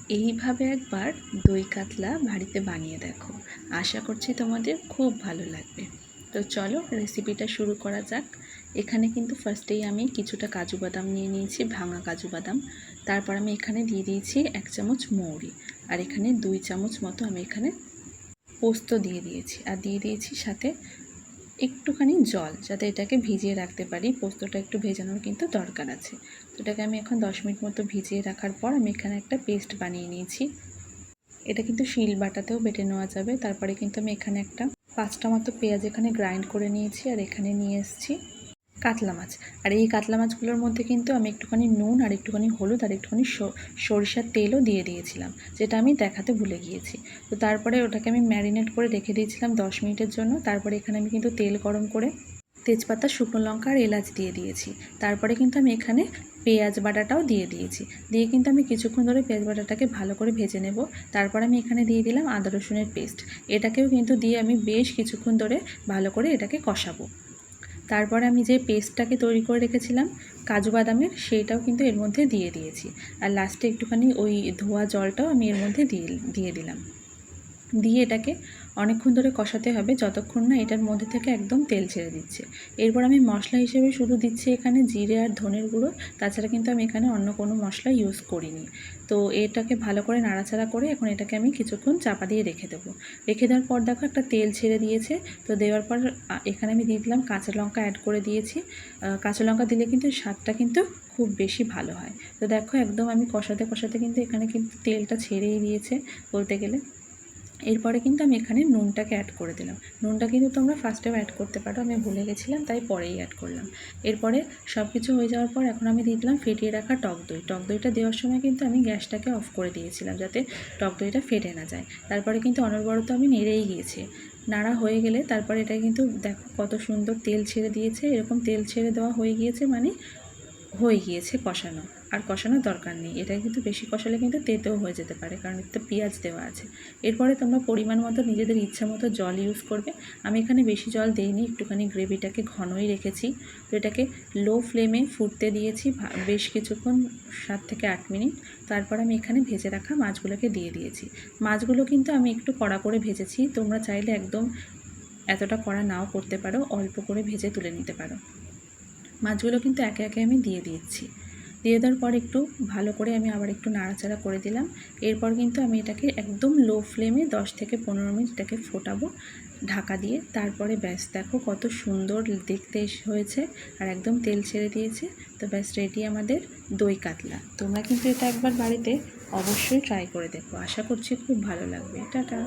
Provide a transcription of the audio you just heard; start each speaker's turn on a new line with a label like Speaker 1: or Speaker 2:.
Speaker 1: এইভাবে একবার দই কাতলা বাড়িতে বানিয়ে দেখো, আশা করছি তোমাদের খুব ভালো লাগবে। তো চলো রেসিপিটা শুরু করা যাক। এখানে কিন্তু ফার্স্টেই আমি কিছুটা কাজু বাদাম নিয়ে নিয়েছি, ভাঙা কাজু বাদাম। তারপর আমি এখানে দিয়ে দিয়েছি 1 চামচ মৌরি, আর এখানে 2 চামচ মতো আমি এখানে পোস্ত দিয়ে দিয়েছি, আর দিয়ে দিয়েছি সাথে একটুখানি জল, যাতে এটাকে ভিজিয়ে রাখতে পারি। পোস্তটা একটু ভেজানোর কিন্তু দরকার আছে। তো এটাকে আমি এখন 10 মিনিট মতো ভিজিয়ে রাখার পর আমি এখানে একটা পেস্ট বানিয়ে নিয়েছি। এটা কিন্তু শিল বাটাতেও বেটে নেওয়া যাবে। তারপরে কিন্তু আমি এখানে একটা 5টা মতো পেঁয়াজ এখানে গ্রাইন্ড করে নিয়েছি, আর এখানে নিয়ে এসেছি কাতলা মাছ। আর এই কাতলা মাছগুলোর মধ্যে কিন্তু আমি একটুখানি নুন আর একটুখানি হলুদ আর একটুখানি সরিষার তেলও দিয়ে দিয়েছিলাম, যেটা আমি দেখাতে ভুলে গিয়েছি। তো তারপরে ওটাকে আমি ম্যারিনেট করে রেখে দিয়েছিলাম 10 মিনিটের জন্য। তারপরে এখানে আমি কিন্তু তেল গরম করে তেজপাতা, শুকনো লঙ্কা আর এলাচ দিয়ে দিয়েছি। তারপরে কিন্তু আমি এখানে পেঁয়াজ বাটাটাও দিয়ে দিয়েছি। দিয়ে কিন্তু আমি কিছুক্ষণ ধরে পেঁয়াজ বাটাটাকে ভালো করে ভেজে নেব। তারপর আমি এখানে দিয়ে দিলাম আদা রসুনের পেস্ট। এটাকেও কিন্তু দিয়ে আমি বেশ কিছুক্ষণ ধরে ভালো করে এটাকে কষাবো। তারপরে আমি যে পেস্টটাকে তৈরি করে রেখেছিলাম কাজু বাদামের, সেইটাও কিন্তু এর মধ্যে দিয়ে দিয়েছি। আর লাস্টে একটুখানি ওই ধোয়া জলটাও আমি এর মধ্যে দিয়ে দিলাম। দিয়ে এটাকে অনেকক্ষণ ধরে কষাতে হবে, যতক্ষণ না এটার মধ্যে থেকে একদম তেল ছেড়ে দিচ্ছে। এরপর আমি মশলা হিসেবে শুধু দিচ্ছি এখানে জিরে আর ধনের গুঁড়ো, তাছাড়া কিন্তু আমি এখানে অন্য কোনো মশলা ইউজ করিনি। তো এটাকে ভালো করে নাড়াচাড়া করে এখন এটাকে আমি কিছুক্ষণ চাপা দিয়ে রেখে দেবো। রেখে দেওয়ার পর দেখো একটা তেল ছেড়ে দিয়েছে। তো দেওয়ার পর এখানে আমি দিয়ে দিলাম কাঁচা লঙ্কা অ্যাড করে দিয়েছি। কাঁচা লঙ্কা দিলে কিন্তু স্বাদটা কিন্তু খুব বেশি ভালো হয়। তো দেখো একদম আমি কষাতে কষাতে কিন্তু এখানে কিন্তু তেলটা ছেড়েই দিয়েছে বলতে গেলে। এরপরে কিন্তু আমি এখানে নুনটাকে অ্যাড করে দিলাম। নুনটা কিন্তু তোমরা ফার্স্টেও অ্যাড করতে পারো, আমি ভুলে গেছিলাম তাই পরেই অ্যাড করলাম। এরপরে সব কিছু হয়ে যাওয়ার পর এখন আমি দিয়ে দিলাম ফেটিয়ে রাখা টক দই। টক দইটা দেওয়ার সময় কিন্তু আমি গ্যাসটাকে অফ করে দিয়েছিলাম, যাতে টক দইটা ফেটে না যায়। তারপরে কিন্তু অনবরত আমি নেড়েই গিয়েছি। নাড়া হয়ে গেলে তারপরে এটা কিন্তু দেখো কত সুন্দর তেল ছেড়ে দিয়েছে। এরকম তেল ছেড়ে দেওয়া হয়ে গিয়েছে মানে হয়ে গিয়েছে কষানো, আর কষানোর দরকার নেই। এটা কিন্তু বেশি কষালে কিন্তু তেতেও হয়ে যেতে পারে, কারণ এতে পেঁয়াজ দেওয়া আছে। এরপরে তোমরা পরিমাণ মতো নিজেদের ইচ্ছা মতো জল ইউজ করবে। আমি এখানে বেশি জল দিইনি, একটুখানি গ্রেভিটাকে ঘনই রেখেছি। তো এটাকে লো ফ্লেমে ফুটতে দিয়েছি বেশ কিছুক্ষণ, 7 থেকে 8 মিনিট। তারপর আমি এখানে ভেজে রাখা মাছগুলোকে দিয়ে দিয়েছি। মাছগুলো কিন্তু আমি একটু কড়া করে ভেজেছি, তোমরা চাইলে একদম এতটা কড়া নাও করতে পারো, অল্প করে ভেজে তুলে নিতে পারো। মাছগুলো কিন্তু একে একে আমি দিয়ে দিচ্ছি। দিয়ে দেওয়ার পর একটু ভালো করে আমি আবার একটু নাড়াচাড়া করে দিলাম। এরপর কিন্তু আমি এটাকে একদম লো ফ্লেমে 10 থেকে 15 মিনিট এটাকে ফোটাবো ঢাকা দিয়ে। তারপরে ব্যাস দেখো কত সুন্দর দেখতে হয়েছে, আর একদম তেল ছেড়ে দিয়েছে। তো ব্যাস রেডি আমাদের দই কাতলা। তোমরা কিন্তু এটা একবার বাড়িতে অবশ্যই ট্রাই করে দেখো, আশা করছি খুব ভালো লাগবে। টাটা।